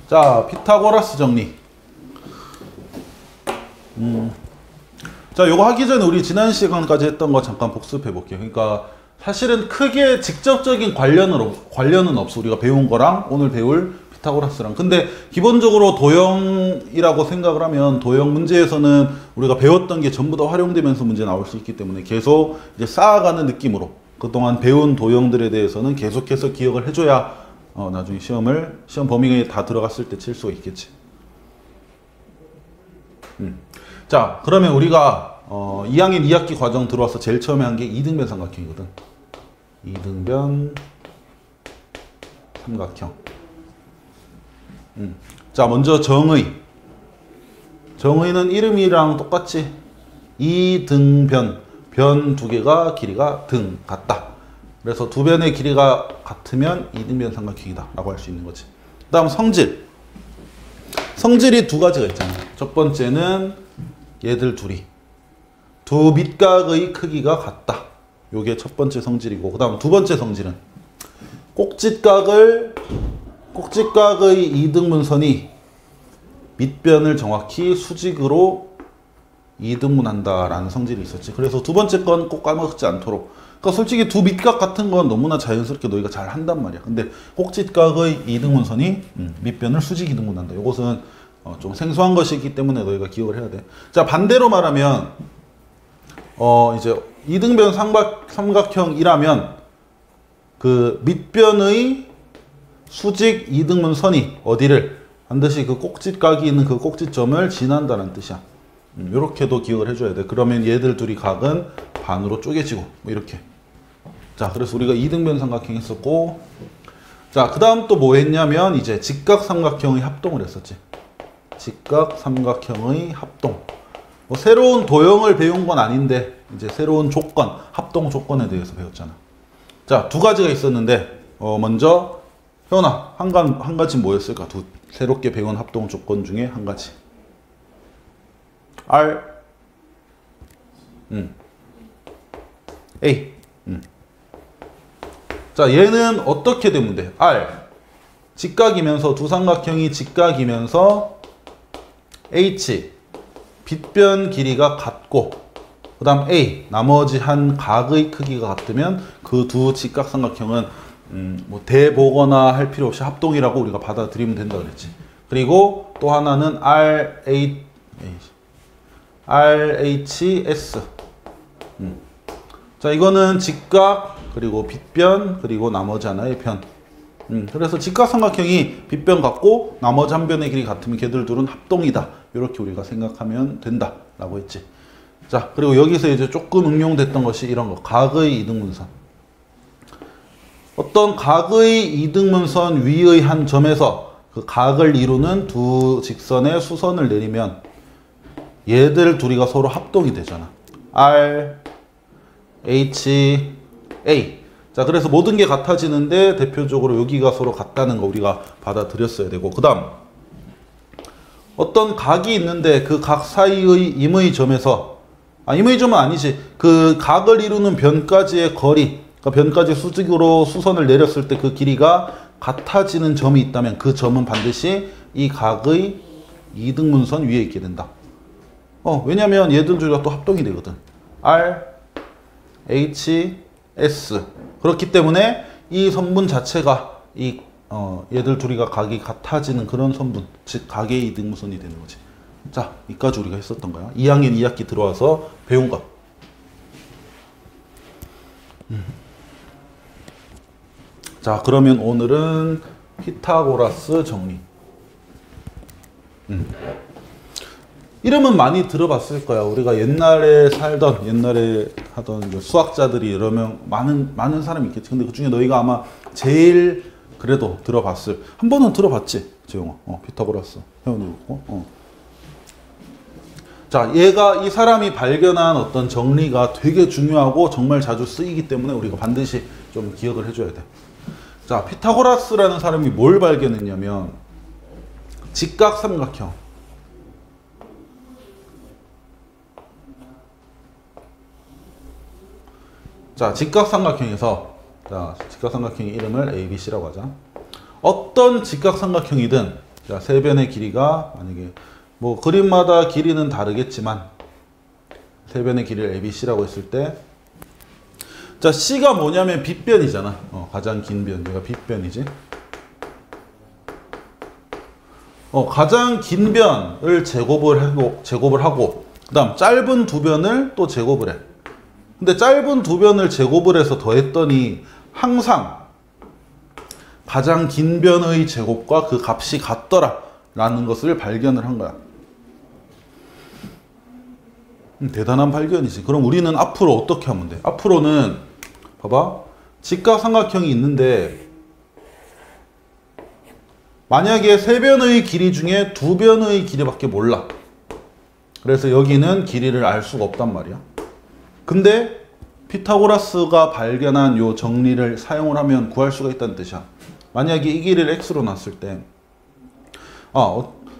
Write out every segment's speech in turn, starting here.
자, 피타고라스 정리. 자, 요거 하기 전에 우리 지난 시간까지 했던 거 잠깐 복습해 볼게요. 그러니까 사실은 크게 직접적인 관련은 없어. 우리가 배운 거랑 오늘 배울 피타고라스랑. 근데 기본적으로 도형이라고 생각을 하면 도형 문제에서는 우리가 배웠던 게 전부 다 활용되면서 문제 나올 수 있기 때문에 계속 이제 쌓아가는 느낌으로 그동안 배운 도형들에 대해서는 계속해서 기억을 해줘야 나중에 시험 범위에 다 들어갔을 때 칠 수가 있겠지. 자, 그러면 우리가 2학년 2학기 과정 들어와서 제일 처음에 한 게 이등변 삼각형이거든. 이등변 삼각형. 자, 먼저 정의. 정의는 이름이랑 똑같지. 이등변. 변 두 개가 길이가 등 같다. 그래서 두 변의 길이가 같으면 이등변 삼각형이다 라고 할 수 있는 거지. 그 다음 성질. 성질이 두 가지가 있잖아. 첫 번째는 얘들 둘이 두 밑각의 크기가 같다. 요게 첫 번째 성질이고, 그 다음 두 번째 성질은 꼭짓각의 이등분선이 밑변을 정확히 수직으로 이등분한다 라는 성질이 있었지. 그래서 두 번째 건 꼭 까먹지 않도록. 그러니까 솔직히 두 밑각 같은 건 너무나 자연스럽게 너희가 잘 한단 말이야. 근데 꼭짓각의 이등분선이 밑변을 수직 이등분한다. 요것은 좀 생소한 것이기 때문에 너희가 기억을 해야 돼. 자, 반대로 말하면 이제 이등변 삼각형이라면 그 밑변의 수직 이등분선이 어디를 반드시 그 꼭짓각이 있는 그 꼭지점을 지난다는 뜻이야. 이렇게도 기억을 해줘야 돼. 그러면 얘들 둘이 각은 반으로 쪼개지고 뭐 이렇게. 자, 그래서 우리가 이등변 삼각형 했었고, 자, 그 다음 또 뭐 했냐면 이제 직각삼각형의 합동을 했었지. 직각삼각형의 합동. 뭐 새로운 도형을 배운 건 아닌데 이제 새로운 조건, 합동 조건에 대해서 배웠잖아. 자, 두 가지가 있었는데 먼저 현아, 한 가지 뭐였을까? 새롭게 배운 합동 조건 중에 한 가지. R, A. 자, 얘는 어떻게 되면 돼? R, 직각이면서 두 삼각형이 직각이면서 H, 빗변 길이가 같고, 그 다음 A, 나머지 한 각의 크기가 같으면 그 두 직각삼각형은 뭐 대보거나 할 필요 없이 합동이라고 우리가 받아들이면 된다 그랬지. 그리고 또 하나는 RHS. 자, 이거는 직각, 그리고 빗변, 그리고 나머지 하나의 변. 그래서 직각삼각형이 빗변 같고 나머지 한 변의 길이 같으면 걔들 둘은 합동이다. 이렇게 우리가 생각하면 된다 라고 했지. 자, 그리고 여기서 이제 조금 응용됐던 것이 이런 거. 각의 이등분선. 어떤 각의 이등분선 위의 한 점에서 그 각을 이루는 두 직선의 수선을 내리면 얘들 둘이가 서로 합동이 되잖아. R, H, A. 자, 그래서 모든 게 같아지는데 대표적으로 여기가 서로 같다는 거 우리가 받아들였어야 되고, 그 다음 어떤 각이 있는데 그 각 사이의 임의 점에서, 임의 점은 아니지, 그 각을 이루는 변까지의 거리, 그러니까 변까지 수직으로 수선을 내렸을 때 그 길이가 같아지는 점이 있다면 그 점은 반드시 이 각의 이등분선 위에 있게 된다. 왜냐면 얘들 둘이가 또 합동이 되거든. R, H, S. 그렇기 때문에 이 선분 자체가 얘들 둘이가 각이 같아지는 그런 선분, 즉 각의 이등분선이 되는 거지. 자, 이까지 우리가 했었던 거야. 2학년 2학기 들어와서 배운 것. 자, 그러면 오늘은 피타고라스 정리. 이름은 많이 들어봤을 거야. 우리가 옛날에 하던 수학자들이 여러 명, 많은 사람이 있겠지. 근데 그 중에 너희가 아마 제일 그래도 들어봤을, 한 번은 들어봤지, 재용아. 피타고라스. 회원이고. 자, 이 사람이 발견한 어떤 정리가 되게 중요하고 정말 자주 쓰이기 때문에 우리가 반드시 좀 기억을 해줘야 돼. 자, 피타고라스라는 사람이 뭘 발견했냐면, 직각삼각형. 자, 직각삼각형에서, 자, 직각삼각형의 이름을 ABC라고 하자. 어떤 직각삼각형이든 자, 세 변의 길이가 만약에 뭐 그림마다 길이는 다르겠지만 세 변의 길이를 ABC라고 했을 때 자, C가 뭐냐면 빗변이잖아. 가장 긴 변. 얘가 빗변이지. 가장 긴 변을 제곱을 하고 그다음 짧은 두 변을 또 제곱을 해. 근데 짧은 두 변을 제곱을 해서 더했더니 항상 가장 긴 변의 제곱과 그 값이 같더라 라는 것을 발견을 한 거야. 대단한 발견이지. 그럼 우리는 앞으로 어떻게 하면 돼? 앞으로는 봐봐, 직각삼각형이 있는데 만약에 세 변의 길이 중에 두 변의 길이밖에 몰라. 그래서 여기는 길이를 알 수가 없단 말이야. 근데 피타고라스가 발견한 요 정리를 사용을 하면 구할 수가 있다는 뜻이야. 만약에 이 길이를 x로 놨을 때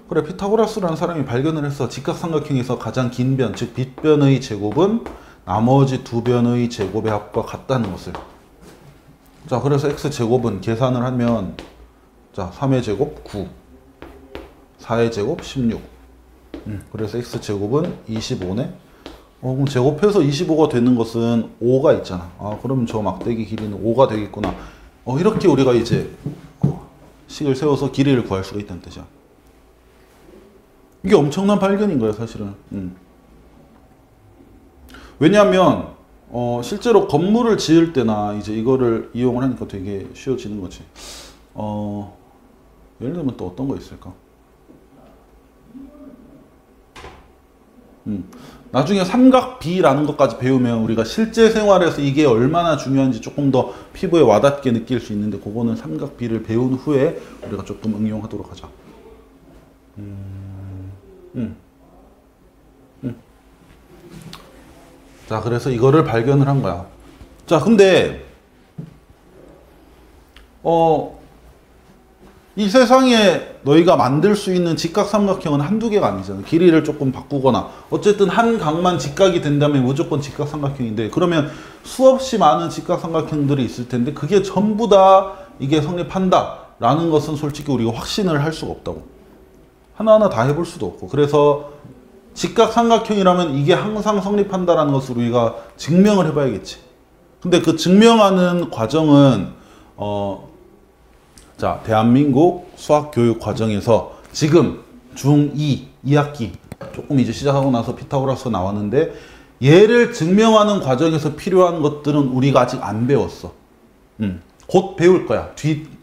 그래, 피타고라스라는 사람이 발견을 했어. 직각삼각형에서 가장 긴 변, 즉 빗변의 제곱은 나머지 두 변의 제곱의 합과 같다는 것을. 자, 그래서 x제곱은 계산을 하면 자, 3의 제곱 9, 4의 제곱 16. 그래서 x제곱은 25네. 그럼 제곱해서 25가 되는 것은 5가 있잖아. 그러면 저 막대기 길이는 5가 되겠구나. 이렇게 우리가 이제 식을 세워서 길이를 구할 수가 있다는 뜻이야. 이게 엄청난 발견인 거야, 사실은. 왜냐하면 실제로 건물을 지을 때나 이제 이거를 이용을 하니까 되게 쉬워지는 거지. 예를 들면 또 어떤 거 있을까? 나중에 삼각비라는 것까지 배우면 우리가 실제 생활에서 이게 얼마나 중요한지 조금 더 피부에 와닿게 느낄 수 있는데, 그거는 삼각비를 배운 후에 우리가 조금 응용하도록 하자. 자, 그래서 이거를 발견을 한 거야. 자, 근데 이 세상에 너희가 만들 수 있는 직각삼각형은 한두 개가 아니잖아. 길이를 조금 바꾸거나 어쨌든 한 각만 직각이 된다면 무조건 직각삼각형인데, 그러면 수없이 많은 직각삼각형들이 있을 텐데 그게 전부 다 이게 성립한다 라는 것은 솔직히 우리가 확신을 할 수가 없다고. 하나하나 다 해볼 수도 없고. 그래서 직각삼각형이라면 이게 항상 성립한다라는 것을 우리가 증명을 해봐야겠지. 근데 그 증명하는 과정은 자, 대한민국 수학교육 과정에서 지금 중2 2학기 조금 이제 시작하고 나서 피타고라스가 나왔는데, 얘를 증명하는 과정에서 필요한 것들은 우리가 아직 안 배웠어. 곧 배울 거야.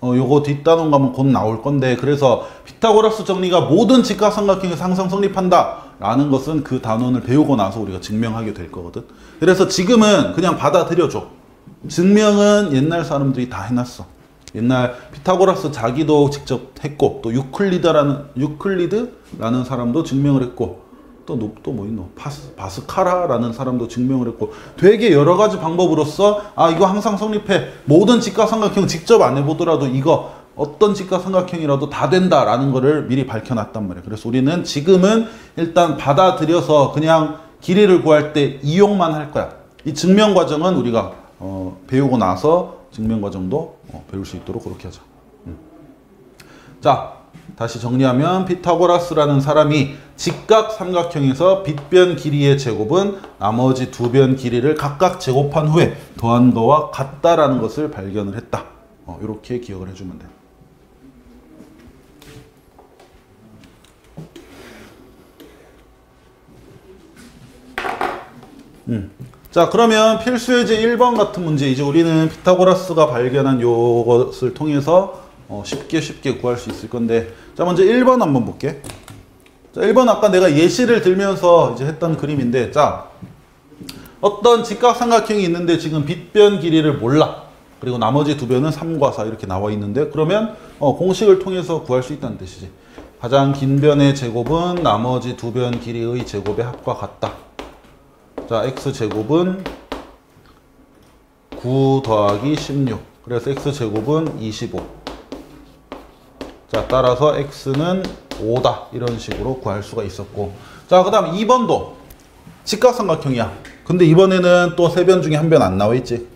요거 뒷단원 가면 곧 나올 건데, 그래서 피타고라스 정리가 모든 직각삼각형에서 항상 성립한다 라는 것은 그 단원을 배우고 나서 우리가 증명하게 될 거거든. 그래서 지금은 그냥 받아들여줘. 증명은 옛날 사람들이 다 해놨어. 옛날 피타고라스 자기도 직접 했고, 또 유클리드라는 사람도 증명을 했고, 또 뭐 있노? 바스카라라는 사람도 증명을 했고, 되게 여러 가지 방법으로서 이거 항상 성립해. 모든 직각삼각형 직접 안 해보더라도 이거 어떤 직각삼각형이라도 다 된다라는 거를 미리 밝혀놨단 말이야. 그래서 우리는 지금은 일단 받아들여서 그냥 길이를 구할 때 이용만 할 거야. 이 증명 과정은 우리가 배우고 나서 증명 과정도 배울 수 있도록 그렇게 하자. 자, 다시 정리하면 피타고라스라는 사람이 직각삼각형에서 빗변 길이의 제곱은 나머지 두 변 길이를 각각 제곱한 후에 더한 거와 같다라는 것을 발견을 했다. 이렇게 기억을 해주면 돼. 자, 그러면 필수예제 1번 같은 문제, 이제 우리는 피타고라스가 발견한 요것을 통해서 쉽게 구할 수 있을 건데, 자, 먼저 1번 한번 볼게. 자, 1번 아까 내가 예시를 들면서 이제 했던 그림인데, 자, 어떤 직각삼각형이 있는데 지금 빗변 길이를 몰라. 그리고 나머지 두 변은 3과 4 이렇게 나와 있는데, 그러면 공식을 통해서 구할 수 있다는 뜻이지. 가장 긴 변의 제곱은 나머지 두 변 길이의 제곱의 합과 같다. 자, x제곱은 9 더하기 16. 그래서 x제곱은 25. 자, 따라서 x는 5다. 이런 식으로 구할 수가 있었고. 자, 그 다음 2번도 직각삼각형이야. 근데 이번에는 또 세 변 중에 한 변 안 나와 있지.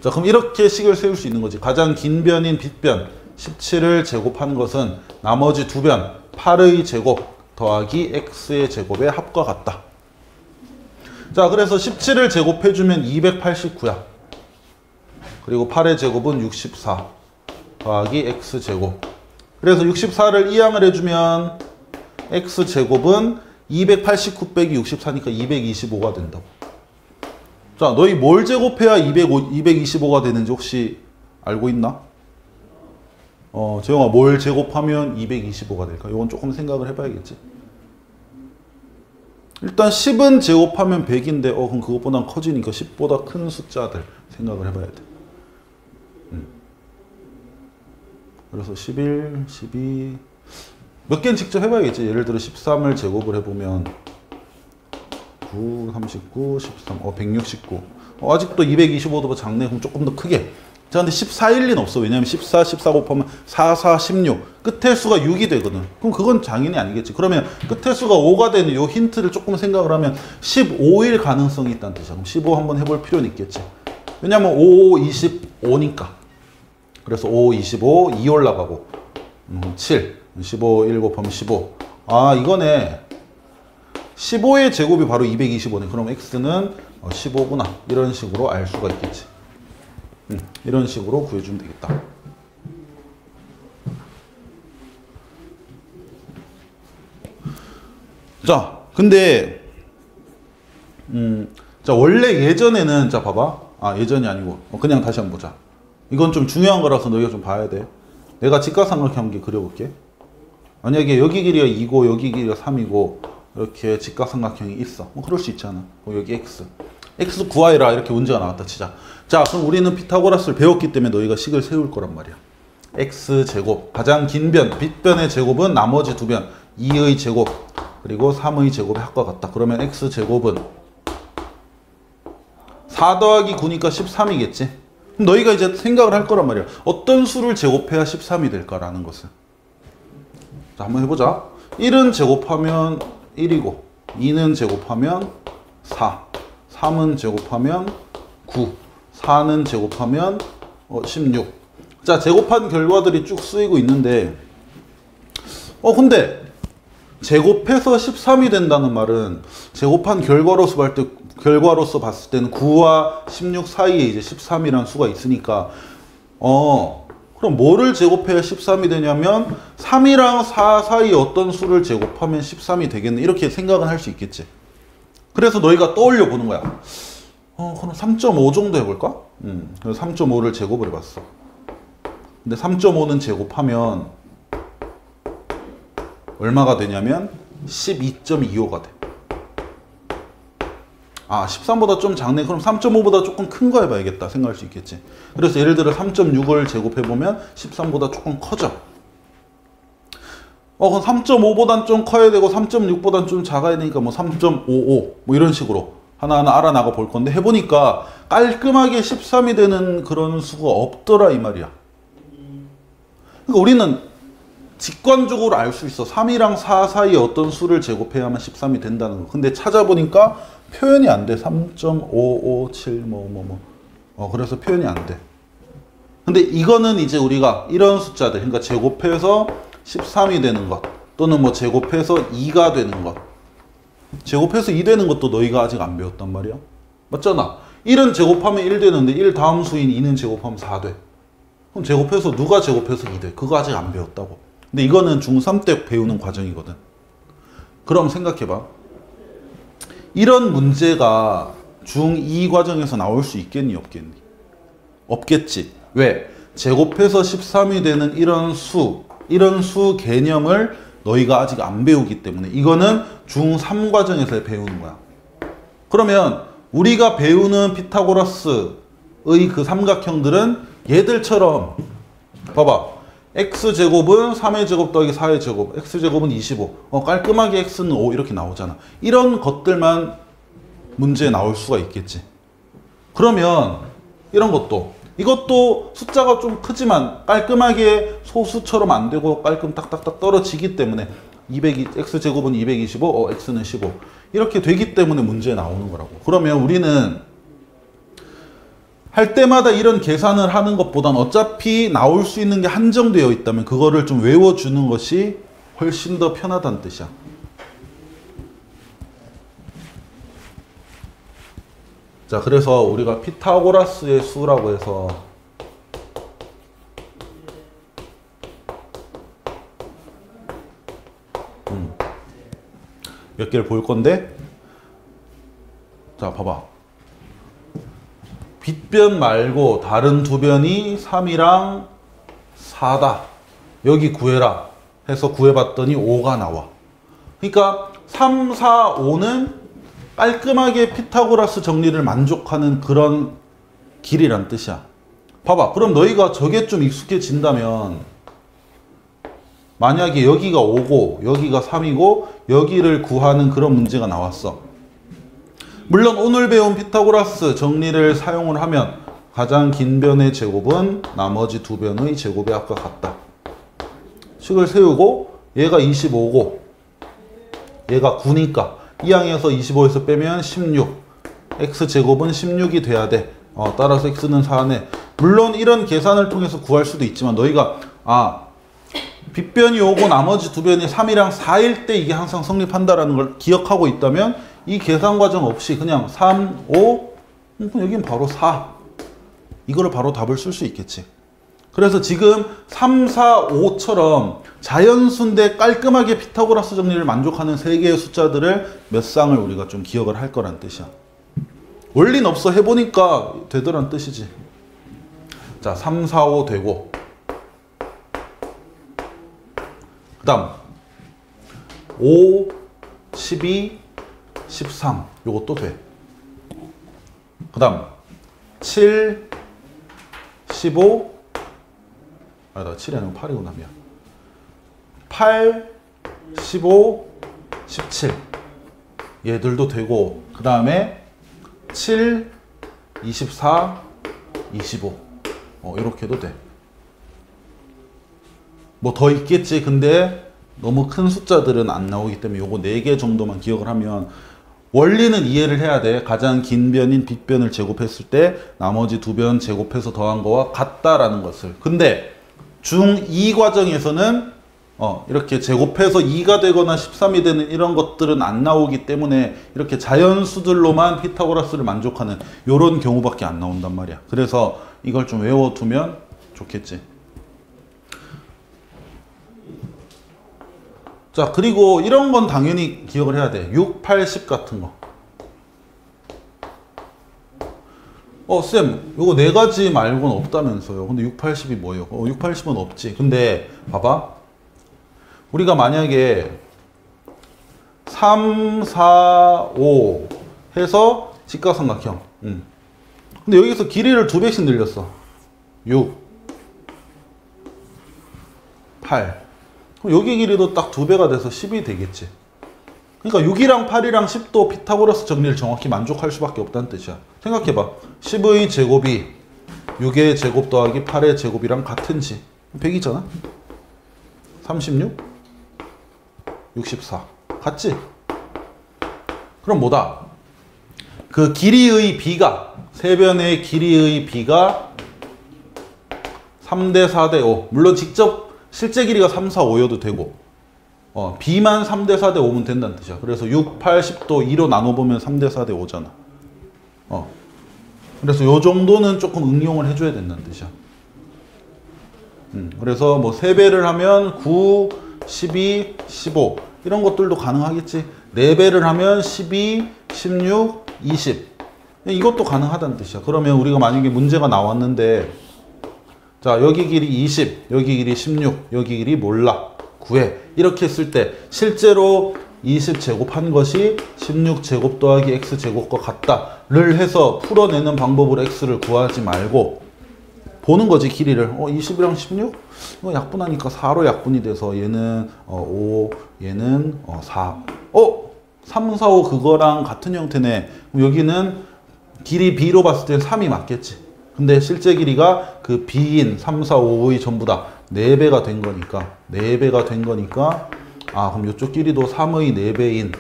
자, 그럼 이렇게 식을 세울 수 있는 거지. 가장 긴 변인 빗변, 17을 제곱한 것은 나머지 두 변 8의 제곱 더하기 x의 제곱의 합과 같다. 자, 그래서 17을 제곱해주면 289야. 그리고 8의 제곱은 64 더하기 x제곱. 그래서 64를 이항을 해주면 x제곱은 289 빼기 64니까 225가 된다고. 자, 너희 뭘 제곱해야 225가 되는지 혹시 알고 있나? 재영아, 뭘 제곱하면 225가 될까? 이건 조금 생각을 해봐야겠지. 일단 10은 제곱하면 100인데 그럼 그것보단 커지니까 10보다 큰 숫자들 생각을 해봐야 돼. 그래서 11, 12 몇 개는 직접 해봐야겠지. 예를 들어 13을 제곱을 해보면 9, 39, 13, 169. 아직도 225보다 작네. 그럼 조금 더 크게. 자, 근데 14일 리는 없어. 왜냐면 14, 14 곱하면 4, 4, 16. 끝의 수가 6이 되거든. 그럼 그건 장인이 아니겠지. 그러면 끝의 수가 5가 되는 요 힌트를 조금 생각을 하면 15일 가능성이 있다는 뜻이야. 그럼 15 한번 해볼 필요는 있겠지. 왜냐면 5, 25니까. 그래서 5, 25, 2 올라가고 7, 15, 1 곱하면 15. 아, 이거네. 15의 제곱이 바로 225네. 그럼 x는 15구나. 이런 식으로 알 수가 있겠지. 이런 식으로 구해주면 되겠다. 자, 근데 자, 원래 예전에는, 자, 봐봐. 아, 예전이 아니고 그냥 다시 한번 보자. 이건 좀 중요한 거라서 너희가 좀 봐야 돼. 내가 직각삼각형기 그려볼게. 만약에 여기 길이가 2고 여기 길이가 3이고 이렇게 직각삼각형이 있어. 그럴 수 있잖아. 여기 x. x 구하여라 이렇게 문제가 나왔다 치자. 자, 그럼 우리는 피타고라스를 배웠기 때문에 너희가 식을 세울 거란 말이야. x제곱. 가장 긴 변, 빗변의 제곱은 나머지 두 변. 2의 제곱 그리고 3의 제곱의 합과 같다. 그러면 x제곱은 4 더하기 9니까 13이겠지. 그럼 너희가 이제 생각을 할 거란 말이야. 어떤 수를 제곱해야 13이 될까라는 것을. 자, 한번 해보자. 1은 제곱하면 1이고 2는 제곱하면 4 3은 제곱하면 9 4는 제곱하면 16. 자, 제곱한 결과들이 쭉 쓰이고 있는데 근데 제곱해서 13이 된다는 말은 제곱한 결과로서 봤을 때는 9와 16 사이에 이제 13이라는 수가 있으니까 그럼 뭐를 제곱해야 13이 되냐면 3이랑 4 사이 어떤 수를 제곱하면 13이 되겠네. 이렇게 생각은 할 수 있겠지. 그래서 너희가 떠올려 보는 거야. 그럼 3.5 정도 해볼까? 그래서 3.5를 제곱을 해봤어. 근데 3.5는 제곱하면 얼마가 되냐면 12.25가 돼. 아, 13보다 좀 작네. 그럼 3.5보다 조금 큰 거 해봐야겠다 생각할 수 있겠지. 그래서 예를 들어 3.6을 제곱해보면 13보다 조금 커져. 그럼 3.5보단 좀 커야 되고 3.6보단 좀 작아야 되니까 뭐 3.55 뭐 이런 식으로 하나하나 알아나가 볼 건데 해보니까 깔끔하게 13이 되는 그런 수가 없더라 이 말이야. 그러니까 우리는 직관적으로 알 수 있어. 3이랑 4 사이에 어떤 수를 제곱해야만 13이 된다는 거. 근데 찾아보니까 표현이 안 돼. 3.557 그래서 표현이 안 돼. 근데 이거는 이제 우리가 이런 숫자들, 그러니까 제곱해서 13이 되는 것 또는 뭐 제곱해서 2가 되는 것, 제곱해서 2 되는 것도 너희가 아직 안 배웠단 말이야. 맞잖아. 1은 제곱하면 1 되는데 1 다음 수인 2는 제곱하면 4 돼. 그럼 제곱해서 누가 제곱해서 2 돼? 그거 아직 안 배웠다고. 근데 이거는 중3 때 배우는 과정이거든. 그럼 생각해봐. 이런 문제가 중2 과정에서 나올 수 있겠니 없겠니? 없겠지. 왜? 제곱해서 13이 되는 이런 수 개념을 너희가 아직 안 배우기 때문에 이거는 중3 과정에서 배우는 거야. 그러면 우리가 배우는 피타고라스의 그 삼각형들은 얘들처럼 봐봐. x제곱은 3의 제곱 더하기 4의 제곱, x제곱은 25. 깔끔하게 x는 5 이렇게 나오잖아. 이런 것들만 문제에 나올 수가 있겠지. 그러면 이런 것도 이것도 숫자가 좀 크지만 깔끔하게 소수처럼 안 되고 깔끔 딱딱딱 떨어지기 때문에 x제곱은 225, x는 15 이렇게 되기 때문에 문제에 나오는 거라고. 그러면 우리는 할 때마다 이런 계산을 하는 것보단 어차피 나올 수 있는 게 한정되어 있다면 그거를 좀 외워주는 것이 훨씬 더 편하다는 뜻이야. 자, 그래서 우리가 피타고라스의 수라고 해서 몇 개를 볼 건데, 자, 봐봐. 빗변 말고 다른 두 변이 3이랑 4다. 여기 구해라 해서 구해봤더니 5가 나와. 그러니까 3, 4, 5는 깔끔하게 피타고라스 정리를 만족하는 그런 길이란 뜻이야. 봐봐. 그럼 너희가 저게 좀 익숙해진다면 만약에 여기가 5고 여기가 3이고 여기를 구하는 그런 문제가 나왔어. 물론 오늘 배운 피타고라스 정리를 사용을 하면 가장 긴 변의 제곱은 나머지 두 변의 제곱의 합과 같다. 식을 세우고 얘가 25고 얘가 9니까 이 항에서 25에서 빼면 16. x제곱은 16이 돼야 돼. 따라서 x는 4네. 물론 이런 계산을 통해서 구할 수도 있지만 너희가 빗변이 오고 나머지 두 변이 3이랑 4일 때 이게 항상 성립한다라는 걸 기억하고 있다면 이 계산 과정 없이 그냥 3, 5, 여긴 바로 4. 이거를 바로 답을 쓸 수 있겠지. 그래서 지금 3, 4, 5처럼 자연수인데 깔끔하게 피타고라스 정리를 만족하는 세 개의 숫자들을 몇 쌍을 우리가 좀 기억을 할 거란 뜻이야. 원리는 없어. 해보니까 되더란 뜻이지. 자, 3, 4, 5 되고 그 다음 5, 12, 13 요것도 돼. 그 다음 7, 15 아니다 7이 아니고 8이구나 미안. 8, 15, 17 얘들도 되고 그 다음에 7, 24, 25 이렇게 해도 돼. 뭐 더 있겠지. 근데 너무 큰 숫자들은 안 나오기 때문에 요거 4개 정도만 기억을 하면 원리는 이해를 해야 돼. 가장 긴 변인 빗변을 제곱했을 때 나머지 두 변 제곱해서 더한 거와 같다라는 것을. 근데 중2 과정에서는 이렇게 제곱해서 2가 되거나 13이 되는 이런 것들은 안 나오기 때문에 이렇게 자연수들로만 피타고라스를 만족하는 이런 경우밖에 안 나온단 말이야. 그래서 이걸 좀 외워두면 좋겠지. 자, 그리고 이런 건 당연히 기억을 해야 돼. 6, 8, 10 같은 거. 쌤, 요거 4가지 말고는 없다면서요. 근데 6, 8, 10이 뭐예요? 6, 8, 10은 없지. 근데 봐봐. 우리가 만약에 3, 4, 5 해서 직각삼각형. 근데 여기서 길이를 2배씩 늘렸어. 6, 8. 그럼 여기 길이도 딱 2배가 돼서 10이 되겠지. 그러니까 6이랑 8이랑 10도 피타고라스 정리를 정확히 만족할 수밖에 없다는 뜻이야. 생각해봐. 10의 제곱이 6의 제곱 더하기 8의 제곱이랑 같은지. 100이잖아. 36, 64. 같지? 그럼 뭐다? 그 길이의 비가, 세 변의 길이의 비가 3대 4대 5. 물론 직접 실제 길이가 3, 4, 5여도 되고 B만 3대 4대 5면 된다는 뜻이야. 그래서 6, 8, 10도 2로 나눠보면 3대 4대 5잖아. 그래서 요 정도는 조금 응용을 해줘야 된다는 뜻이야. 그래서 뭐 3배를 하면 9, 12, 15 이런 것들도 가능하겠지. 4배를 하면 12, 16, 20 이것도 가능하다는 뜻이야. 그러면 우리가 만약에 문제가 나왔는데 자, 여기 길이 20, 여기 길이 16, 여기 길이 몰라. 구해. 이렇게 했을 때 실제로 20제곱한 것이 16제곱 더하기 x제곱과 같다를 해서 풀어내는 방법으로 x를 구하지 말고 보는 거지, 길이를. 20이랑 16? 이거 약분하니까 4로 약분이 돼서 얘는 5, 얘는 4. 3, 4, 5 그거랑 같은 형태네. 그럼 여기는 길이 b로 봤을 때 3이 맞겠지. 근데 실제 길이가 그 b인 3, 4, 5의 전부 다 4배가 된 거니까 4배가 된 거니까 그럼 이쪽 길이도 3의 4배인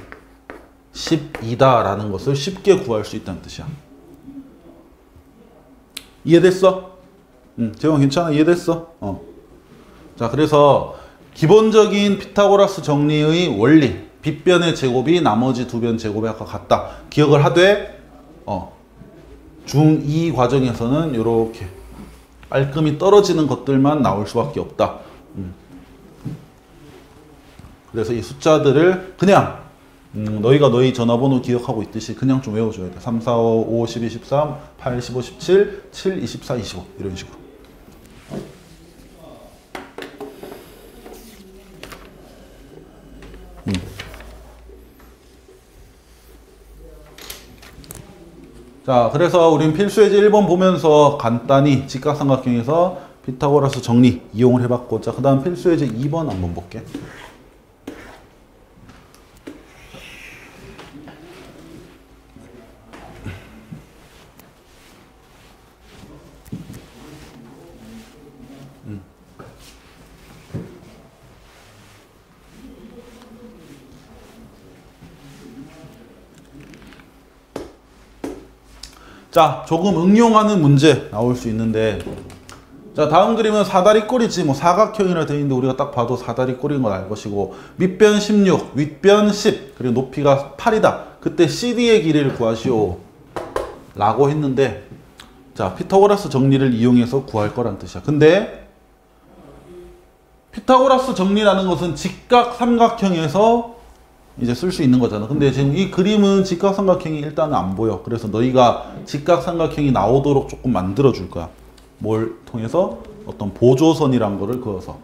12다 라는 것을 쉽게 구할 수 있다는 뜻이야. 이해됐어? 재원 괜찮아? 이해됐어? 자, 그래서 기본적인 피타고라스 정리의 원리, 빗변의 제곱이 나머지 두 변 제곱의 합과 같다. 기억을 하되 중2 과정에서는 이렇게 깔끔히 떨어지는 것들만 나올 수밖에 없다. 그래서 이 숫자들을 그냥 너희가 너희 전화번호 기억하고 있듯이 그냥 좀 외워줘야 돼. 3, 4, 5, 5, 12, 13, 8, 15, 17, 7, 24, 25 이런 식으로. 자, 그래서 우린 필수예제 1번 보면서 간단히 직각삼각형에서 피타고라스 정리 이용을 해봤고, 자, 그 다음 필수예제 2번 한번 볼게. 자, 조금 응용하는 문제 나올 수 있는데, 자, 다음 그림은 사다리꼴이지, 뭐 사각형이라 되어 있는데 우리가 딱 봐도 사다리꼴인 걸 알 것이고, 윗변 16, 윗변 10, 그리고 높이가 8이다. 그때 CD의 길이를 구하시오 라고 했는데, 자, 피타고라스 정리를 이용해서 구할 거란 뜻이야. 근데 피타고라스 정리라는 것은 직각삼각형에서 이제 쓸 수 있는 거잖아. 근데 지금 이 그림은 직각삼각형이 일단은 안 보여. 그래서 너희가 직각삼각형이 나오도록 조금 만들어 줄 거야. 뭘 통해서? 어떤 보조선이란 거를 그어서.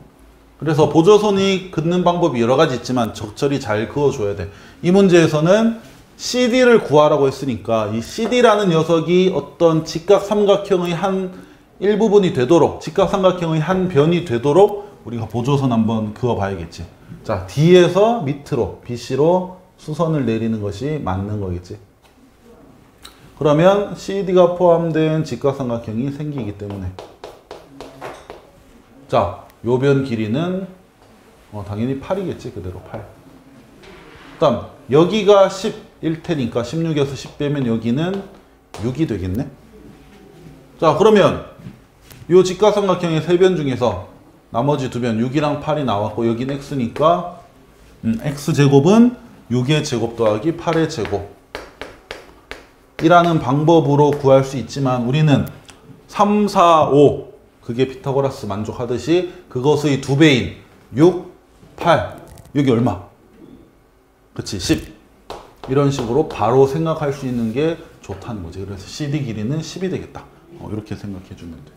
그래서 보조선이 긋는 방법이 여러 가지 있지만 적절히 잘 그어줘야 돼. 이 문제에서는 CD를 구하라고 했으니까 이 CD라는 녀석이 어떤 직각삼각형의 한 일부분이 되도록, 직각삼각형의 한 변이 되도록 우리가 보조선 한번 그어 봐야겠지. 자, D에서 밑으로 BC로 수선을 내리는 것이 맞는 거겠지. 그러면 CD가 포함된 직각삼각형이 생기기 때문에, 자, 요 변 길이는 당연히 8이겠지. 그대로 8. 그 다음 여기가 10일 테니까 16에서 10 빼면 여기는 6이 되겠네. 자, 그러면 요 직각삼각형의 세 변 중에서 나머지 두 변 6이랑 8이 나왔고 여긴 x니까 x제곱은 6의 제곱 더하기 8의 제곱 이라는 방법으로 구할 수 있지만, 우리는 3, 4, 5 그게 피타고라스 만족하듯이 그것의 두 배인 6, 8 여기 얼마? 그치, 10 이런 식으로 바로 생각할 수 있는 게 좋다는 거지. 그래서 CD 길이는 10이 되겠다. 이렇게 생각해 주면 돼.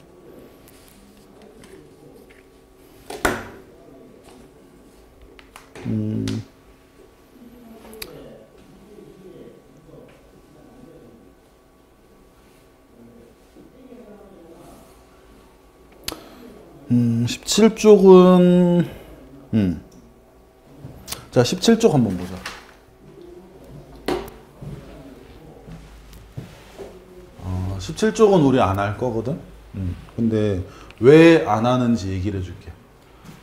17쪽은 자, 17쪽 한번 보자. 어, 17쪽은 우리 안 할 거거든. 근데 왜 안 하는지 얘기를 해줄게.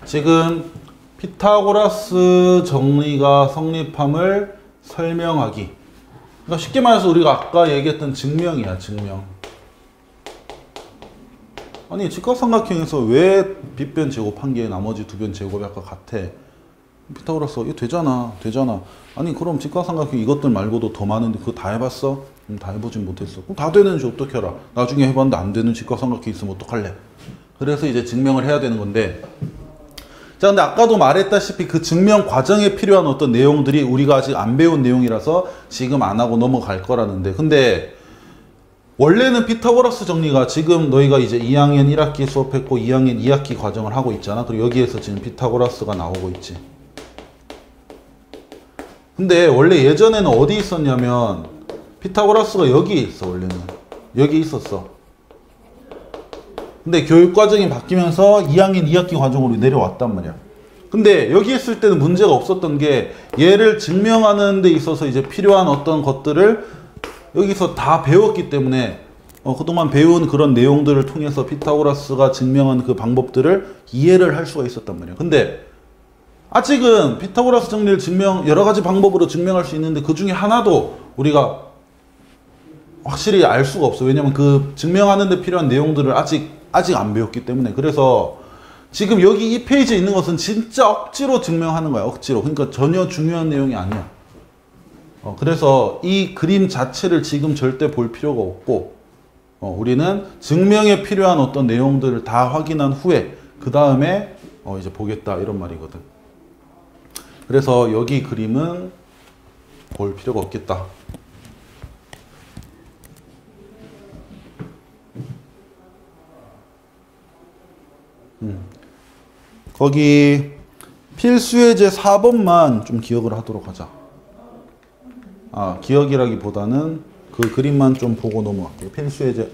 지금 피타고라스 정리가 성립함을 설명하기. 그러니까 쉽게 말해서 우리가 아까 얘기했던 증명이야, 증명. 아니, 직각삼각형에서 왜 빗변 제곱한 게 나머지 두 변 제곱이 아까 같아? 피타고라스 이거 되잖아, 되잖아. 아니, 그럼 직각삼각형 이것들 말고도 더 많은데 그거 다 해봤어? 다 해보진 못했어. 그럼 다 되는지 어떻게 알아? 나중에 해봤는데 안 되는 직각삼각형 있으면 어떡할래? 그래서 이제 증명을 해야 되는 건데, 자, 근데 아까도 말했다시피 그 증명 과정에 필요한 어떤 내용들이 우리가 아직 안 배운 내용이라서 지금 안 하고 넘어갈 거라는데, 근데 원래는 피타고라스 정리가 지금 너희가 이제 2학년 1학기 수업했고 2학년 2학기 과정을 하고 있잖아. 그리고 여기에서 지금 피타고라스가 나오고 있지. 근데 원래 예전에는 어디 있었냐면 피타고라스가 여기에 있어. 원래는 여기 있었어. 근데 교육과정이 바뀌면서 2학년 2학기 과정으로 내려왔단 말이야. 근데 여기 있을 때는 문제가 없었던 게, 얘를 증명하는 데 있어서 이제 필요한 어떤 것들을 여기서 다 배웠기 때문에 그동안 배운 그런 내용들을 통해서 피타고라스가 증명한 그 방법들을 이해를 할 수가 있었단 말이야. 근데 아직은 피타고라스 정리를 여러 가지 방법으로 증명할 수 있는데 그 중에 하나도 우리가 확실히 알 수가 없어. 왜냐면 그 증명하는 데 필요한 내용들을 아직 안 배웠기 때문에. 그래서 지금 여기 이 페이지에 있는 것은 진짜 억지로 증명하는 거야. 억지로. 그러니까 전혀 중요한 내용이 아니야. 그래서 이 그림 자체를 지금 절대 볼 필요가 없고, 우리는 증명에 필요한 어떤 내용들을 다 확인한 후에 그 다음에 이제 보겠다 이런 말이거든. 그래서 여기 그림은 볼 필요가 없겠다. 거기 필수예제 4번만 좀 기억을 하도록 하자. 기억이라기보다는 그 그림만 좀 보고 넘어갈게요. 필수예제,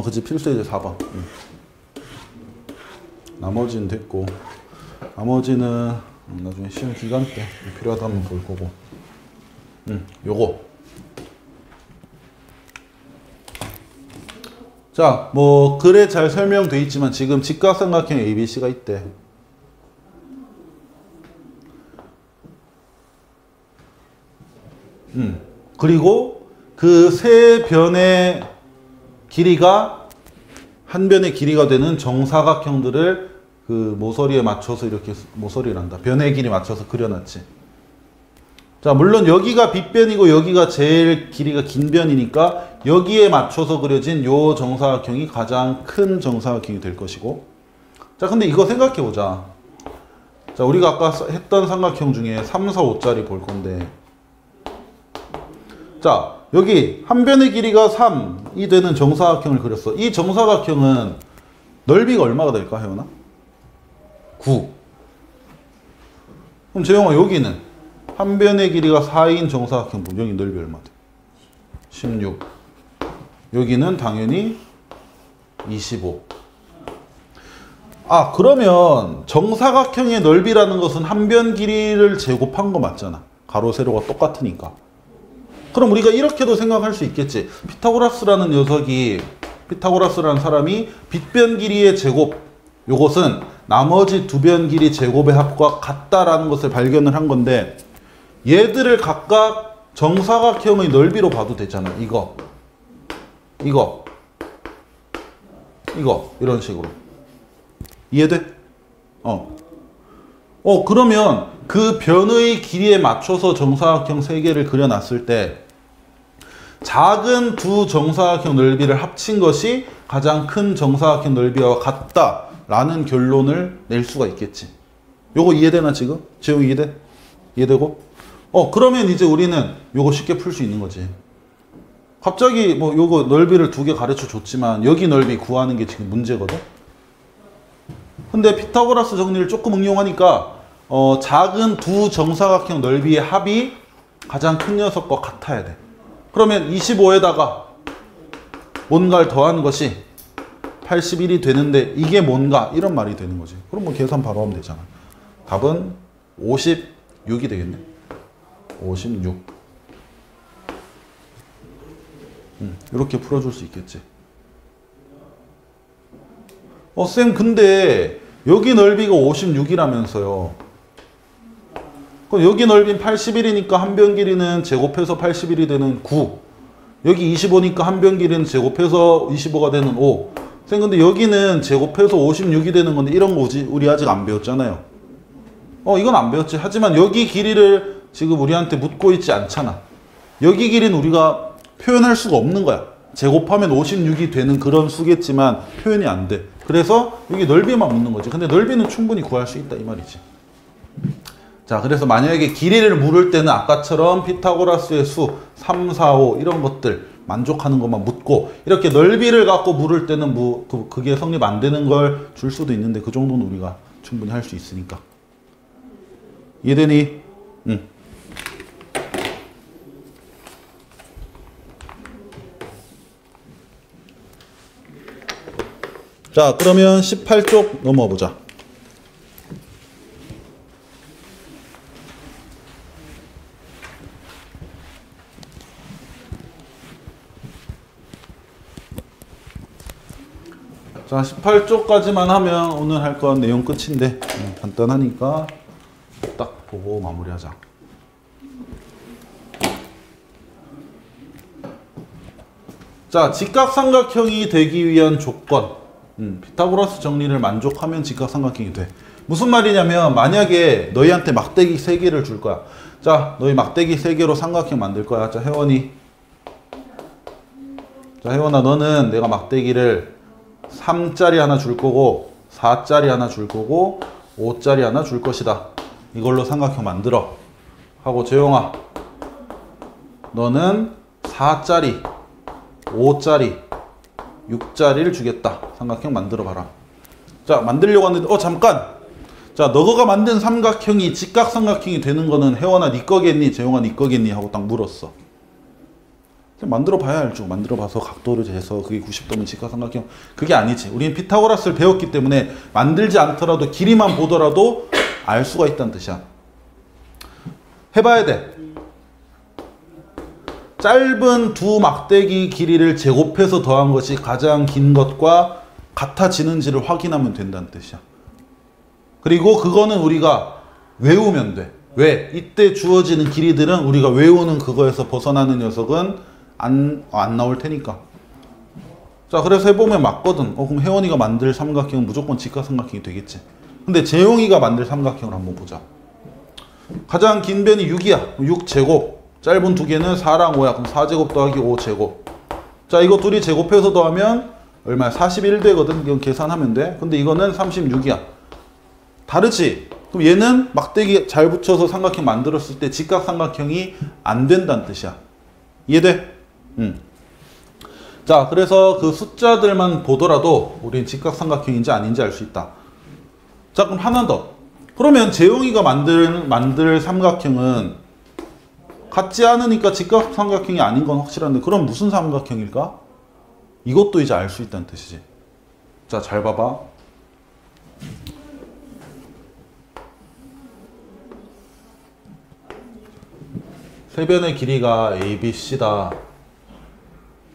그치, 필수예제 4번. 나머지는 됐고, 나머지는 나중에 시험 기간 때 필요하다면 볼 거고. 요거. 자, 뭐 글에 잘 설명돼 있지만 지금 직각삼각형 ABC가 있대. 그리고 그 세 변의 길이가 한 변의 길이가 되는 정사각형들을 그 모서리에 맞춰서 이렇게 모서리란다. 변의 길이 맞춰서 그려놨지. 자, 물론 여기가 빗변이고 여기가 제일 길이가 긴 변이니까 여기에 맞춰서 그려진 요 정사각형이 가장 큰 정사각형이 될 것이고. 자, 근데 이거 생각해 보자. 자, 우리가 아까 했던 삼각형 중에 3, 4, 5짜리 볼 건데, 자, 여기 한 변의 길이가 3이 되는 정사각형을 그렸어. 이 정사각형은 넓이가 얼마가 될까, 혜원아? 9. 그럼 재영아, 여기는 한 변의 길이가 4인 정사각형, 여기 넓이 얼마 돼? 16. 여기는 당연히 25. 그러면 정사각형의 넓이라는 것은 한 변 길이를 제곱한 거 맞잖아. 가로, 세로가 똑같으니까. 그럼 우리가 이렇게도 생각할 수 있겠지. 피타고라스라는 녀석이, 피타고라스라는 사람이 빗변 길이의 제곱, 요것은 나머지 두 변 길이 제곱의 합과 같다라는 것을 발견을 한 건데, 얘들을 각각 정사각형의 넓이로 봐도 되잖아. 이거 이런 식으로. 이해돼? 그러면 그 변의 길이에 맞춰서 정사각형 3개를 그려놨을 때 작은 두 정사각형 넓이를 합친 것이 가장 큰 정사각형 넓이와 같다라는 결론을 낼 수가 있겠지. 요거 이해되나 지금? 재용 이해돼? 이해되고? 그러면 이제 우리는 요거 쉽게 풀 수 있는 거지. 갑자기 뭐 요거 넓이를 2개 가르쳐 줬지만 여기 넓이 구하는 게 지금 문제거든? 근데 피타고라스 정리를 조금 응용하니까 작은 두 정사각형 넓이의 합이 가장 큰 녀석과 같아야 돼. 그러면 25에다가 뭔가를 더한 것이 81이 되는데 이게 뭔가? 이런 말이 되는 거지. 그럼 뭐 계산 바로 하면 되잖아. 답은 56이 되겠네. 56. 이렇게 풀어줄 수 있겠지. 쌤, 근데 여기 넓이가 56이라면서요. 그럼 여기 넓이는 81이니까 한 변 길이는 제곱해서 81이 되는 9. 여기 25니까 한 변 길이는 제곱해서 25가 되는 5. 쌤, 근데 여기는 제곱해서 56이 되는 건데 이런 거 우리 아직 안 배웠잖아요. 이건 안 배웠지. 하지만 여기 길이를 지금 우리한테 묻고 있지 않잖아. 여기 길이는 우리가 표현할 수가 없는 거야. 제곱하면 56이 되는 그런 수겠지만 표현이 안 돼. 그래서 여기 넓이만 묻는 거지. 근데 넓이는 충분히 구할 수 있다 이 말이지. 자, 그래서 만약에 길이를 물을 때는 아까처럼 피타고라스의 수 3, 4, 5 이런 것들 만족하는 것만 묻고, 이렇게 넓이를 갖고 물을 때는 그게 성립 안 되는 걸 줄 수도 있는데 그 정도는 우리가 충분히 할 수 있으니까. 이해되니? 응. 자, 그러면 18쪽 넘어가 보자. 자, 18쪽까지만 하면 오늘 할 건 내용 끝인데 간단하니까 딱 보고 마무리하자. 자, 직각삼각형이 되기 위한 조건. 피타고라스 정리를 만족하면 직각삼각형이 돼. 무슨 말이냐면 만약에 너희한테 막대기 3개를 줄 거야. 자, 너희 막대기 3개로 삼각형 만들 거야. 자, 혜원이. 자, 혜원아, 너는 내가 막대기를 3짜리 하나 줄 거고 4짜리 하나 줄 거고 5짜리 하나 줄 것이다. 이걸로 삼각형 만들어. 하고 재용아, 너는 4짜리, 5짜리, 6짜리를 주겠다. 삼각형 만들어 봐라. 자, 만들려고 하는데 잠깐! 자, 너가 만든 삼각형이 직각삼각형이 되는 거는 혜원아 네 거겠니? 재용아 네 거겠니? 하고 딱 물었어. 만들어 봐야 알죠. 만들어 봐서 각도를 재서 그게 90도면 직각삼각형. 그게 아니지. 우리는 피타고라스를 배웠기 때문에 만들지 않더라도 길이만 보더라도 알 수가 있다는 뜻이야. 해봐야 돼. 짧은 두 막대기 길이를 제곱해서 더한 것이 가장 긴 것과 같아지는지를 확인하면 된다는 뜻이야. 그리고 그거는 우리가 외우면 돼. 왜? 이때 주어지는 길이들은 우리가 외우는 그거에서 벗어나는 녀석은 안 나올 테니까. 자, 그래서 해보면 맞거든. 그럼 혜원이가 만들 삼각형은 무조건 직각삼각형이 되겠지. 근데 재용이가 만들 삼각형을 한번 보자. 가장 긴 변이 6이야. 6제곱. 짧은 두 개는 4랑 5야. 그럼 4제곱 더하기 5제곱. 자, 이거 둘이 제곱해서 더하면 얼마야? 41 되거든. 이건 계산하면 돼. 근데 이거는 36이야. 다르지? 그럼 얘는 막대기 잘 붙여서 삼각형 만들었을 때 직각삼각형이 안 된다는 뜻이야. 이해돼? 자, 그래서 그 숫자들만 보더라도 우린 직각삼각형인지 아닌지 알 수 있다. 자, 그럼 하나 더. 그러면 재용이가 만들 삼각형은 같지 않으니까 직각삼각형이 아닌 건 확실한데 그럼 무슨 삼각형일까? 이것도 이제 알 수 있다는 뜻이지. 자, 잘 봐봐. 세 변의 길이가 ABC다.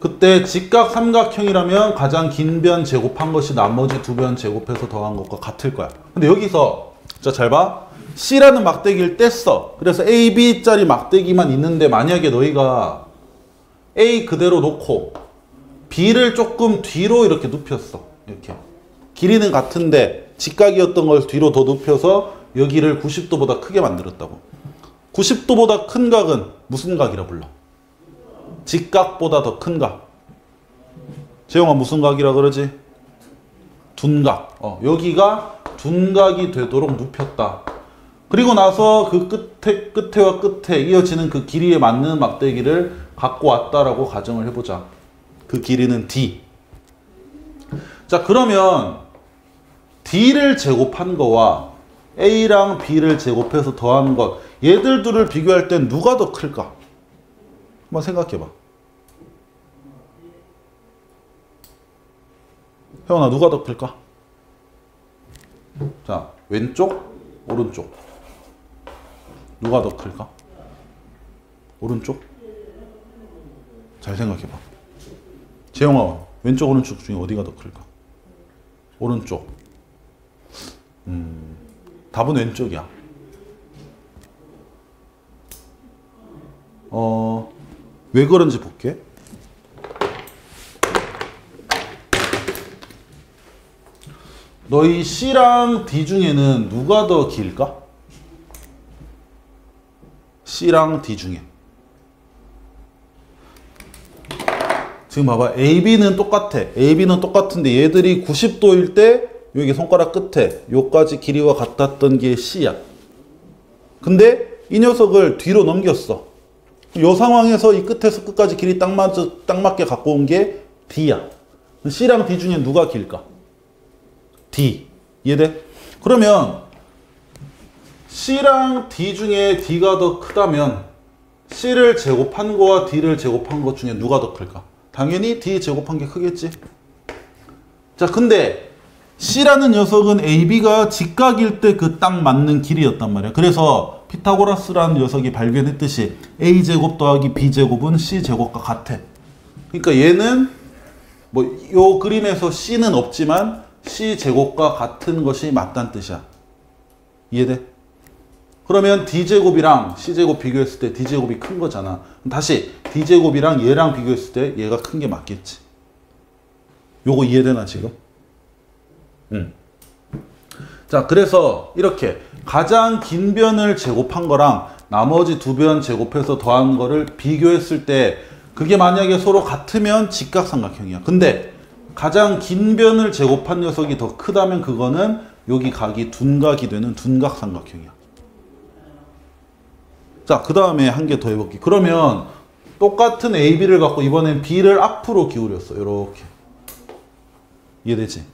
그때 직각삼각형이라면 가장 긴 변 제곱한 것이 나머지 두 변 제곱해서 더한 것과 같을 거야. 근데 여기서 자, 잘 봐. C라는 막대기를 뗐어. 그래서 AB짜리 막대기만 있는데 만약에 너희가 A 그대로 놓고 B를 조금 뒤로 이렇게 눕혔어. 이렇게. 길이는 같은데 직각이었던 걸 뒤로 더 눕혀서 여기를 90도보다 크게 만들었다고. 90도보다 큰 각은 무슨 각이라 불러? 직각보다 더 큰 각. 재용아 무슨 각이라 그러지? 둔각. 여기가 둔각이 되도록 눕혔다. 그리고 나서 그 끝에와 끝에 이어지는 그 길이에 맞는 막대기를 갖고 왔다라고 가정을 해보자. 그 길이는 D. 자, 그러면 D를 제곱한 거와 A랑 B를 제곱해서 더한 것, 얘들 둘을 비교할 땐 누가 더 클까? 한번 생각해봐. 혜원아, 누가 더 클까? 자, 왼쪽, 오른쪽. 누가 더 클까? 오른쪽? 잘 생각해봐. 재영아, 왼쪽, 오른쪽 중에 어디가 더 클까? 오른쪽. 답은 왼쪽이야. 왜 그런지 볼게. 너희 C랑 D 중에는 누가 더 길까? C랑 D 중에. 지금 봐봐. AB는 똑같아. AB는 똑같은데 얘들이 90도일 때 여기 손가락 끝에 요까지 길이와 같았던 게 C야. 근데 이 녀석을 뒤로 넘겼어. 이 상황에서 이 끝에서 끝까지 길이 딱 맞게 갖고 온 게 D야. C랑 D 중에 누가 길까? D. 이해돼? 그러면 C랑 D 중에 D가 더 크다면 C를 제곱한 거와 D를 제곱한 것 중에 누가 더 클까? 당연히 D 제곱한 게 크겠지. 자, 근데 C라는 녀석은 AB가 직각일 때 그 딱 맞는 길이였단 말이야. 그래서 피타고라스라는 녀석이 발견했듯이 A제곱 더하기 B제곱은 C제곱과 같아. 그러니까 얘는 뭐 요 그림에서 C는 없지만 C제곱과 같은 것이 맞다는 뜻이야. 이해돼? 그러면 D제곱이랑 C제곱 비교했을 때 D제곱이 큰 거잖아. 다시 B제곱이랑 얘랑 비교했을 때 얘가 큰 게 맞겠지. 요거 이해되나 지금? 자, 그래서 이렇게 가장 긴 변을 제곱한 거랑 나머지 두 변 제곱해서 더한 거를 비교했을 때 그게 만약에 서로 같으면 직각삼각형이야. 근데 가장 긴 변을 제곱한 녀석이 더 크다면 그거는 여기 각이 둔각이 되는 둔각삼각형이야. 자, 그 다음에 한 개 더 해볼게. 그러면 똑같은 AB를 갖고 이번엔 B를 앞으로 기울였어. 이렇게. 이해되지?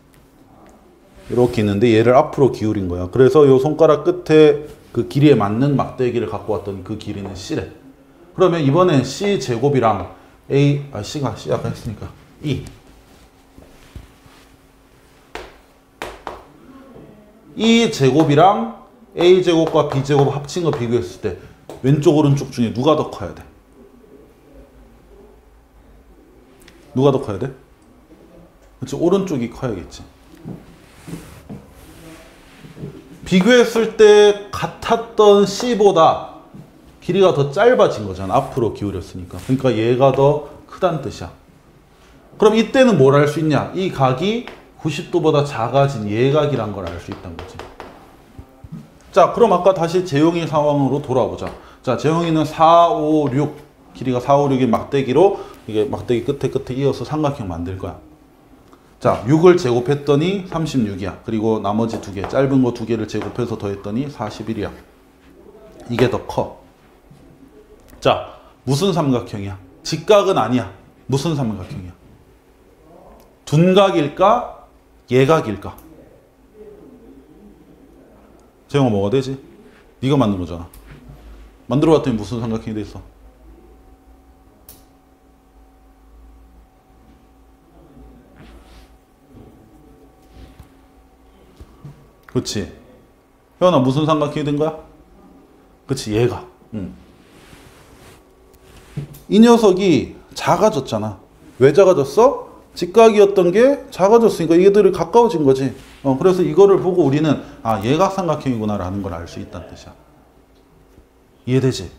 이렇게 있는데 얘를 앞으로 기울인 거야. 그래서 요 손가락 끝에 그 길이에 맞는 막대기를 갖고 왔더니 그 길이는 C래. 그러면 이번엔 C 제곱이랑 C가 C 아까 했으니까 이 제곱이랑 A 제곱과 B 제곱 합친 거 비교했을 때 왼쪽 오른쪽 중에 누가 더 커야 돼? 누가 더 커야 돼? 그렇지, 오른쪽이 커야겠지. 비교했을 때 같았던 C보다 길이가 더 짧아진 거잖아. 앞으로 기울였으니까. 그러니까 얘가 더 크다는 뜻이야. 그럼 이때는 뭘 알 수 있냐? 이 각이 90도보다 작아진 예각이란 걸 알 수 있다는 거지. 자, 그럼 아까 다시 재용이 상황으로 돌아보자. 자, 재용이는 4, 5, 6 길이가 4, 5, 6의 막대기로 이게 막대기 끝에 이어서 삼각형 만들 거야. 자, 6을 제곱했더니 36이야. 그리고 나머지 두 개, 짧은 거 두 개를 제곱해서 더했더니 41이야. 이게 더 커. 자, 무슨 삼각형이야? 직각은 아니야. 무슨 삼각형이야? 둔각일까? 예각일까? 재영아 뭐가 되지? 네가 만든 거잖아. 만들어 봤더니 무슨 삼각형이 돼 있어? 그렇지. 혜원아 무슨 삼각형이 된 거야? 그렇지, 얘가. 이 녀석이 작아졌잖아. 왜 작아졌어? 직각이었던 게 작아졌으니까 얘들이 가까워진 거지. 그래서 이거를 보고 우리는 아, 얘가 삼각형이구나 라는 걸 알 수 있다는 뜻이야. 이해되지?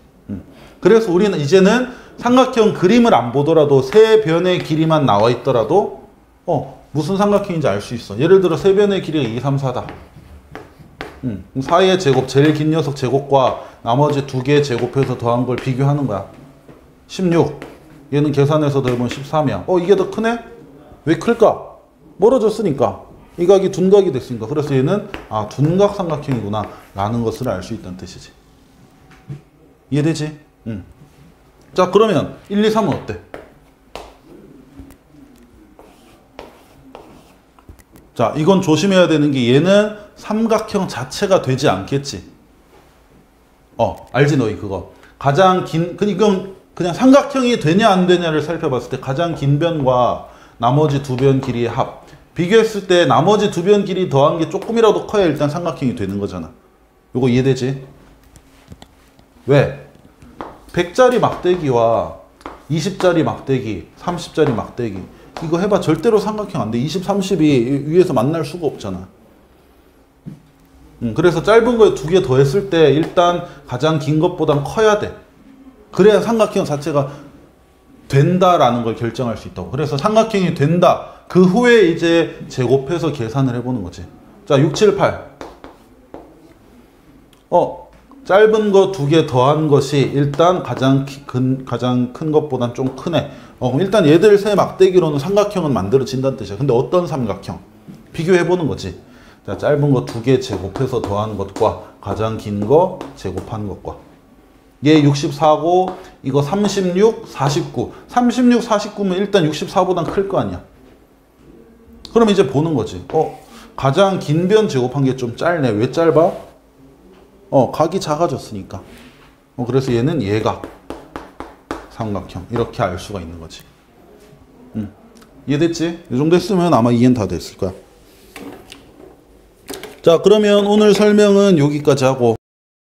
그래서 우리는 이제는 삼각형 그림을 안 보더라도 세 변의 길이만 나와 있더라도 무슨 삼각형인지 알 수 있어. 예를 들어 세 변의 길이가 2, 3, 4다. 4의 제곱, 제일 긴 녀석 제곱과 나머지 두 개 제곱해서 더한 걸 비교하는 거야. 16. 얘는 계산해서 더해보면 13이야. 이게 더 크네? 왜 클까? 멀어졌으니까. 이 각이 둔각이 됐으니까. 그래서 얘는 아, 둔각 삼각형이구나 라는 것을 알 수 있다는 뜻이지. 이해되지? 자, 그러면 1, 2, 3은 어때? 자, 이건 조심해야 되는 게 얘는 삼각형 자체가 되지 않겠지. 알지 너희 그거. 가장 긴, 이건 그냥 삼각형이 되냐 안 되냐를 살펴봤을 때 가장 긴 변과 나머지 두 변 길이의 합. 비교했을 때 나머지 두 변 길이 더한 게 조금이라도 커야 일단 삼각형이 되는 거잖아. 요거 이해되지? 왜? 100짜리 막대기와 20짜리 막대기, 30짜리 막대기 이거 해봐 절대로 삼각형 안 돼. 20, 30이 위에서 만날 수가 없잖아. 그래서 짧은 거에 두 개 더 했을 때 일단 가장 긴 것보단 커야 돼. 그래야 삼각형 자체가 된다라는 걸 결정할 수 있다고. 그래서 삼각형이 된다. 그 후에 이제 제곱해서 계산을 해보는 거지. 자, 6, 7, 8. 짧은 거 두 개 더한 것이 일단 가장 큰 것보단 좀 크네. 일단 얘들 세 막대기로는 삼각형은 만들어진다는 뜻이야. 근데 어떤 삼각형? 비교해보는 거지. 자, 짧은 거 두 개 제곱해서 더한 것과 가장 긴 거 제곱한 것과. 얘 64고 이거 36, 49. 36, 49면 일단 64보단 클 거 아니야. 그럼 이제 보는 거지. 가장 긴 변 제곱한 게 좀 짧네. 왜 짧아? 각이 작아졌으니까. 그래서 얘는 예각 삼각형 이렇게 알 수가 있는 거지. 이해됐지? 이 정도 했으면 아마 이해는 다 됐을 거야. 자, 그러면 오늘 설명은 여기까지 하고